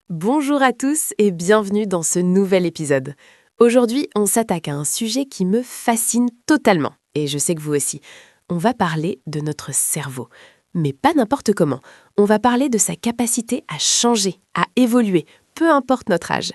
Bonjour à tous et bienvenue dans ce nouvel épisode. Aujourd'hui, on s'attaque à un sujet qui me fascine totalement, et je sais que vous aussi. On va parler de notre cerveau. Mais pas n'importe comment. On va parler de sa capacité à changer, à évoluer, peu importe notre âge.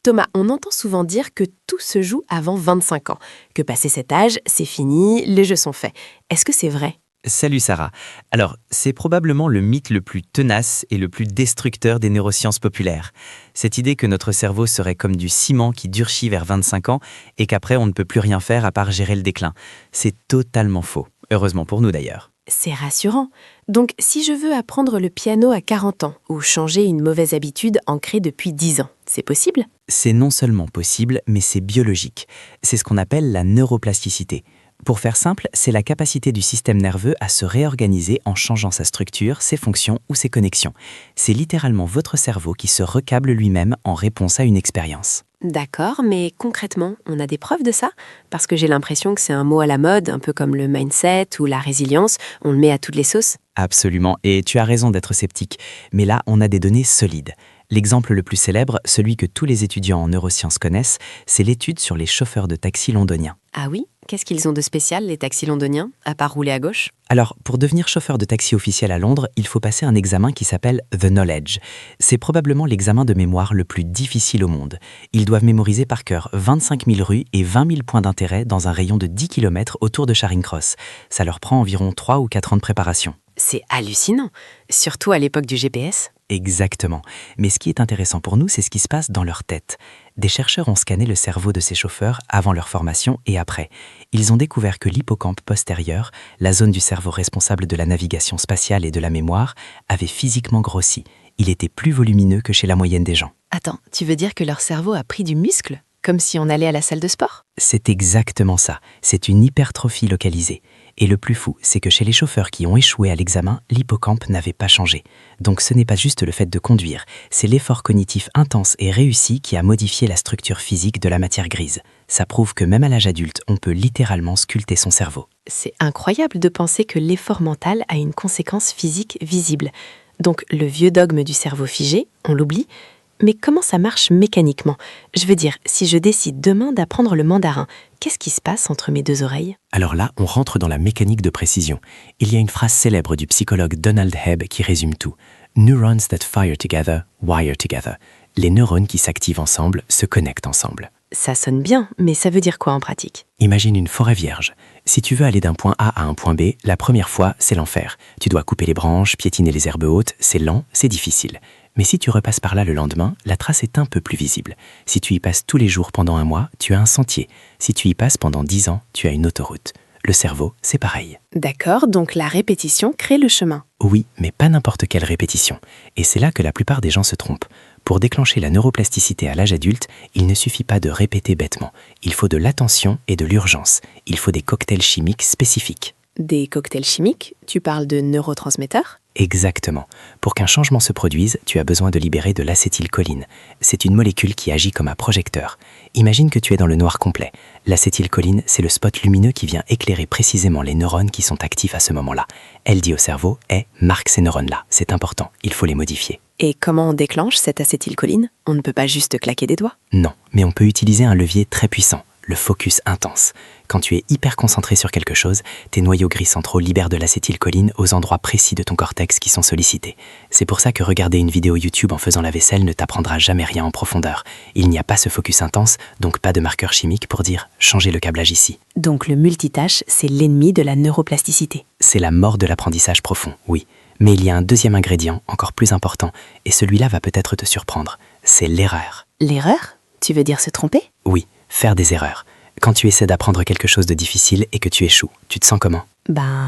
Thomas, on entend souvent dire que tout se joue avant 25 ans, que passé cet âge, c'est fini, les jeux sont faits. Est-ce que c'est vrai ? Salut Sarah. Alors, c'est probablement le mythe le plus tenace et le plus destructeur des neurosciences populaires. Cette idée que notre cerveau serait comme du ciment qui durcit vers 25 ans et qu'après on ne peut plus rien faire à part gérer le déclin. C'est totalement faux. Heureusement pour nous d'ailleurs. C'est rassurant. Donc, si je veux apprendre le piano à 40 ans ou changer une mauvaise habitude ancrée depuis 10 ans, c'est possible ? C'est non seulement possible, mais c'est biologique. C'est ce qu'on appelle la neuroplasticité. Pour faire simple, c'est la capacité du système nerveux à se réorganiser en changeant sa structure, ses fonctions ou ses connexions. C'est littéralement votre cerveau qui se recable lui-même en réponse à une expérience. D'accord, mais concrètement, on a des preuves de ça ? Parce que j'ai l'impression que c'est un mot à la mode, un peu comme le mindset ou la résilience, on le met à toutes les sauces. Absolument, et tu as raison d'être sceptique. Mais là, on a des données solides. L'exemple le plus célèbre, celui que tous les étudiants en neurosciences connaissent, c'est l'étude sur les chauffeurs de taxi londoniens. Ah oui ? Qu'est-ce qu'ils ont de spécial, les taxis londoniens, à part rouler à gauche ? Alors, pour devenir chauffeur de taxi officiel à Londres, il faut passer un examen qui s'appelle The Knowledge. C'est probablement l'examen de mémoire le plus difficile au monde. Ils doivent mémoriser par cœur 25 000 rues et 20 000 points d'intérêt dans un rayon de 10 km autour de Charing Cross. Ça leur prend environ 3 ou 4 ans de préparation. C'est hallucinant, surtout à l'époque du GPS. Exactement. Mais ce qui est intéressant pour nous, c'est ce qui se passe dans leur tête. Des chercheurs ont scanné le cerveau de ces chauffeurs avant leur formation et après. Ils ont découvert que l'hippocampe postérieur, la zone du cerveau responsable de la navigation spatiale et de la mémoire, avait physiquement grossi. Il était plus volumineux que chez la moyenne des gens. Attends, tu veux dire que leur cerveau a pris du muscle ? Comme si on allait à la salle de sport ? C'est exactement ça. C'est une hypertrophie localisée. Et le plus fou, c'est que chez les chauffeurs qui ont échoué à l'examen, l'hippocampe n'avait pas changé. Donc ce n'est pas juste le fait de conduire, c'est l'effort cognitif intense et réussi qui a modifié la structure physique de la matière grise. Ça prouve que même à l'âge adulte, on peut littéralement sculpter son cerveau. C'est incroyable de penser que l'effort mental a une conséquence physique visible. Donc le vieux dogme du cerveau figé, on l'oublie. Mais comment ça marche mécaniquement ? Je veux dire, si je décide demain d'apprendre le mandarin, qu'est-ce qui se passe entre mes deux oreilles ? Alors là, on rentre dans la mécanique de précision. Il y a une phrase célèbre du psychologue Donald Hebb qui résume tout. « Neurons that fire together, wire together ». Les neurones qui s'activent ensemble se connectent ensemble. Ça sonne bien, mais ça veut dire quoi en pratique ? Imagine une forêt vierge. Si tu veux aller d'un point A à un point B, la première fois, c'est l'enfer. Tu dois couper les branches, piétiner les herbes hautes, c'est lent, c'est difficile. Mais si tu repasses par là le lendemain, la trace est un peu plus visible. Si tu y passes tous les jours pendant un mois, tu as un sentier. Si tu y passes pendant 10 ans, tu as une autoroute. Le cerveau, c'est pareil. D'accord, donc la répétition crée le chemin. Oui, mais pas n'importe quelle répétition. Et c'est là que la plupart des gens se trompent. Pour déclencher la neuroplasticité à l'âge adulte, il ne suffit pas de répéter bêtement. Il faut de l'attention et de l'urgence. Il faut des cocktails chimiques spécifiques. Des cocktails chimiques ? Tu parles de neurotransmetteurs ? Exactement. Pour qu'un changement se produise, tu as besoin de libérer de l'acétylcholine. C'est une molécule qui agit comme un projecteur. Imagine que tu es dans le noir complet. L'acétylcholine, c'est le spot lumineux qui vient éclairer précisément les neurones qui sont actifs à ce moment-là. Elle dit au cerveau « Hey, marque ces neurones-là, c'est important, il faut les modifier ». Et comment on déclenche cette acétylcholine ? On ne peut pas juste claquer des doigts ? Non, mais on peut utiliser un levier très puissant, le focus intense. Quand tu es hyper concentré sur quelque chose, tes noyaux gris centraux libèrent de l'acétylcholine aux endroits précis de ton cortex qui sont sollicités. C'est pour ça que regarder une vidéo YouTube en faisant la vaisselle ne t'apprendra jamais rien en profondeur. Il n'y a pas ce focus intense, donc pas de marqueur chimique pour dire « changez le câblage ici ». Donc le multitâche, c'est l'ennemi de la neuroplasticité. C'est la mort de l'apprentissage profond, oui. Mais il y a un deuxième ingrédient, encore plus important, et celui-là va peut-être te surprendre. C'est l'erreur. L'erreur ? Tu veux dire se tromper ? Oui, faire des erreurs. Quand tu essaies d'apprendre quelque chose de difficile et que tu échoues, tu te sens comment ?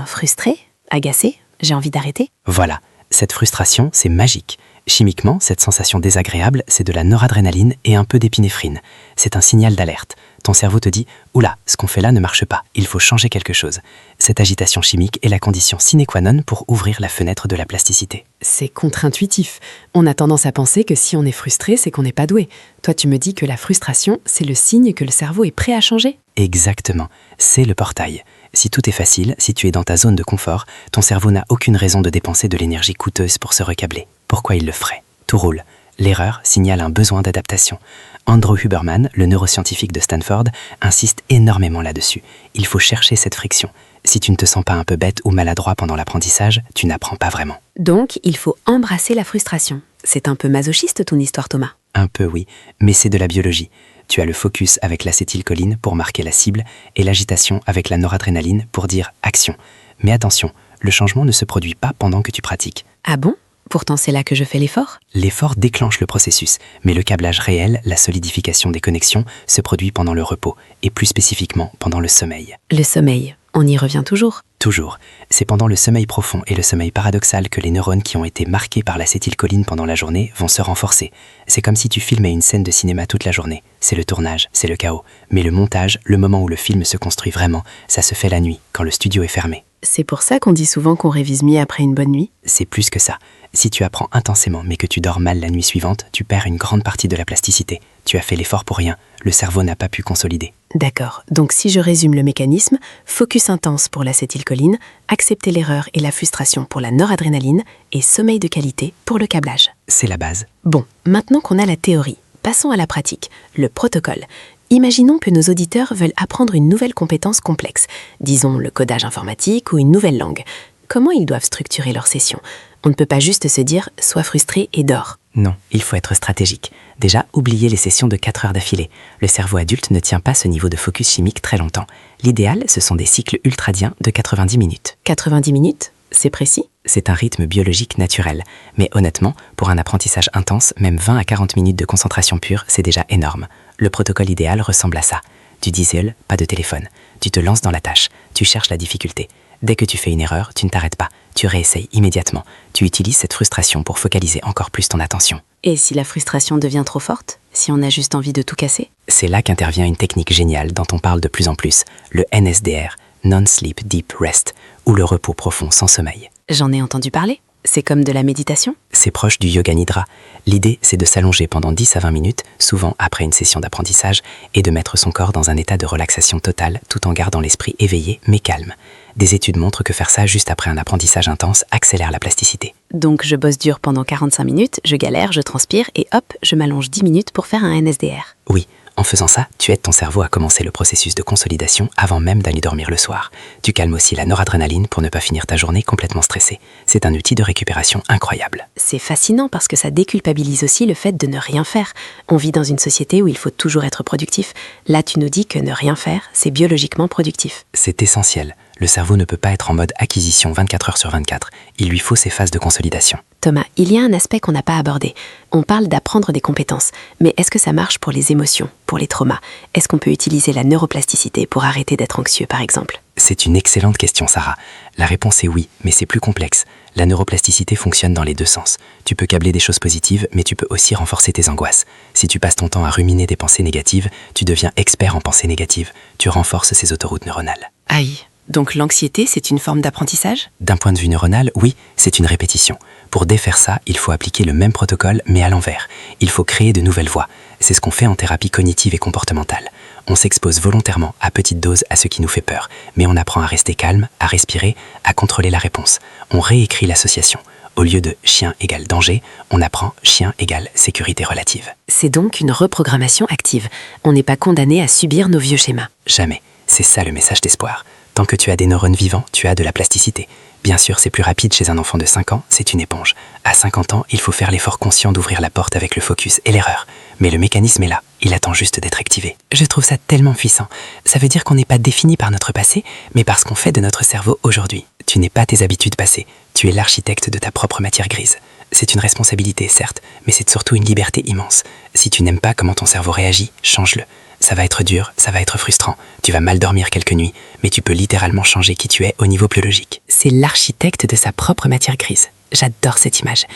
Frustré, agacé, j'ai envie d'arrêter. Voilà, cette frustration, c'est magique. Chimiquement, cette sensation désagréable, c'est de la noradrénaline et un peu d'épinéphrine. C'est un signal d'alerte. Ton cerveau te dit « Oula, ce qu'on fait là ne marche pas, il faut changer quelque chose ». Cette agitation chimique est la condition sine qua non pour ouvrir la fenêtre de la plasticité. C'est contre-intuitif. On a tendance à penser que si on est frustré, c'est qu'on n'est pas doué. Toi, tu me dis que la frustration, c'est le signe que le cerveau est prêt à changer ? Exactement, c'est le portail. Si tout est facile, si tu es dans ta zone de confort, ton cerveau n'a aucune raison de dépenser de l'énergie coûteuse pour se recabler. Pourquoi il le ferait ? Tout roule. L'erreur signale un besoin d'adaptation. Andrew Huberman, le neuroscientifique de Stanford, insiste énormément là-dessus. Il faut chercher cette friction. Si tu ne te sens pas un peu bête ou maladroit pendant l'apprentissage, tu n'apprends pas vraiment. Donc, il faut embrasser la frustration. C'est un peu masochiste ton histoire, Thomas. Un peu oui, mais c'est de la biologie. Tu as le focus avec l'acétylcholine pour marquer la cible et l'agitation avec la noradrénaline pour dire action. Mais attention, le changement ne se produit pas pendant que tu pratiques. Ah bon ? Pourtant, c'est là que je fais l'effort. L'effort déclenche le processus, mais le câblage réel, la solidification des connexions, se produit pendant le repos, et plus spécifiquement pendant le sommeil. Le sommeil, on y revient toujours. Toujours. C'est pendant le sommeil profond et le sommeil paradoxal que les neurones qui ont été marqués par l'acétylcholine pendant la journée vont se renforcer. C'est comme si tu filmais une scène de cinéma toute la journée. C'est le tournage, c'est le chaos. Mais le montage, le moment où le film se construit vraiment, ça se fait la nuit, quand le studio est fermé. C'est pour ça qu'on dit souvent qu'on révise mieux après une bonne nuit. C'est plus que ça. Si tu apprends intensément mais que tu dors mal la nuit suivante, tu perds une grande partie de la plasticité. Tu as fait l'effort pour rien. Le cerveau n'a pas pu consolider. D'accord, donc si je résume le mécanisme, focus intense pour l'acétylcholine, accepter l'erreur et la frustration pour la noradrénaline et sommeil de qualité pour le câblage. C'est la base. Bon, maintenant qu'on a la théorie, passons à la pratique, le protocole. Imaginons que nos auditeurs veulent apprendre une nouvelle compétence complexe, disons le codage informatique ou une nouvelle langue. Comment ils doivent structurer leur session ? On ne peut pas juste se dire « sois frustré et dors ». Non, il faut être stratégique. Déjà, oubliez les sessions de 4 heures d'affilée. Le cerveau adulte ne tient pas ce niveau de focus chimique très longtemps. L'idéal, ce sont des cycles ultradiens de 90 minutes. 90 minutes ? C'est précis ? C'est un rythme biologique naturel. Mais honnêtement, pour un apprentissage intense, même 20 à 40 minutes de concentration pure, c'est déjà énorme. Le protocole idéal ressemble à ça. Tu d'isoles, pas de téléphone. Tu te lances dans la tâche. Tu cherches la difficulté. Dès que tu fais une erreur, tu ne t'arrêtes pas. Tu réessayes immédiatement. Tu utilises cette frustration pour focaliser encore plus ton attention. Et si la frustration devient trop forte ? Si on a juste envie de tout casser ? C'est là qu'intervient une technique géniale dont on parle de plus en plus, le NSDR, Non-Sleep Deep Rest, ou le repos profond sans sommeil. J'en ai entendu parler. C'est comme de la méditation ? C'est proche du yoga nidra. L'idée, c'est de s'allonger pendant 10 à 20 minutes, souvent après une session d'apprentissage, et de mettre son corps dans un état de relaxation totale tout en gardant l'esprit éveillé mais calme. Des études montrent que faire ça juste après un apprentissage intense accélère la plasticité. Donc je bosse dur pendant 45 minutes, je galère, je transpire et hop, je m'allonge 10 minutes pour faire un NSDR. Oui, en faisant ça, tu aides ton cerveau à commencer le processus de consolidation avant même d'aller dormir le soir. Tu calmes aussi la noradrénaline pour ne pas finir ta journée complètement stressée. C'est un outil de récupération incroyable. C'est fascinant parce que ça déculpabilise aussi le fait de ne rien faire. On vit dans une société où il faut toujours être productif. Là, tu nous dis que ne rien faire, c'est biologiquement productif. C'est essentiel. Le cerveau ne peut pas être en mode acquisition 24 heures sur 24. Il lui faut ses phases de consolidation. Thomas, il y a un aspect qu'on n'a pas abordé. On parle d'apprendre des compétences. Mais est-ce que ça marche pour les émotions, pour les traumas ? Est-ce qu'on peut utiliser la neuroplasticité pour arrêter d'être anxieux, par exemple ? C'est une excellente question, Sarah. La réponse est oui, mais c'est plus complexe. La neuroplasticité fonctionne dans les deux sens. Tu peux câbler des choses positives, mais tu peux aussi renforcer tes angoisses. Si tu passes ton temps à ruminer des pensées négatives, tu deviens expert en pensées négatives. Tu renforces ces autoroutes neuronales. Aïe. Donc l'anxiété, c'est une forme d'apprentissage ? D'un point de vue neuronal, oui, c'est une répétition. Pour défaire ça, il faut appliquer le même protocole, mais à l'envers. Il faut créer de nouvelles voies. C'est ce qu'on fait en thérapie cognitive et comportementale. On s'expose volontairement à petite dose à ce qui nous fait peur, mais on apprend à rester calme, à respirer, à contrôler la réponse. On réécrit l'association. Au lieu de chien égale danger, on apprend chien égale sécurité relative. C'est donc une reprogrammation active. On n'est pas condamné à subir nos vieux schémas. Jamais. C'est ça le message d'espoir. Tant que tu as des neurones vivants, tu as de la plasticité. Bien sûr, c'est plus rapide chez un enfant de 5 ans, c'est une éponge. À 50 ans, il faut faire l'effort conscient d'ouvrir la porte avec le focus et l'erreur. Mais le mécanisme est là, il attend juste d'être activé. Je trouve ça tellement puissant. Ça veut dire qu'on n'est pas défini par notre passé, mais par ce qu'on fait de notre cerveau aujourd'hui. Tu n'es pas tes habitudes passées, tu es l'architecte de ta propre matière grise. C'est une responsabilité, certes, mais c'est surtout une liberté immense. Si tu n'aimes pas comment ton cerveau réagit, change-le. Ça va être dur, ça va être frustrant, tu vas mal dormir quelques nuits, mais tu peux littéralement changer qui tu es au niveau biologique. C'est l'architecte de sa propre matière grise. J'adore cette image.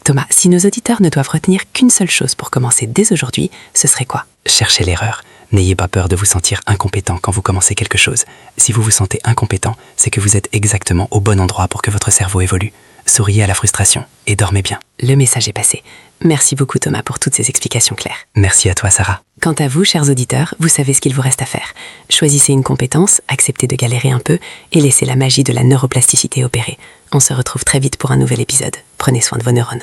Thomas, si nos auditeurs ne doivent retenir qu'une seule chose pour commencer dès aujourd'hui, ce serait quoi ? Cherchez l'erreur. N'ayez pas peur de vous sentir incompétent quand vous commencez quelque chose. Si vous vous sentez incompétent, c'est que vous êtes exactement au bon endroit pour que votre cerveau évolue. Souriez à la frustration et dormez bien. Le message est passé. Merci beaucoup Thomas pour toutes ces explications claires. Merci à toi Sarah. Quant à vous, chers auditeurs, vous savez ce qu'il vous reste à faire. Choisissez une compétence, acceptez de galérer un peu et laissez la magie de la neuroplasticité opérer. On se retrouve très vite pour un nouvel épisode. Prenez soin de vos neurones.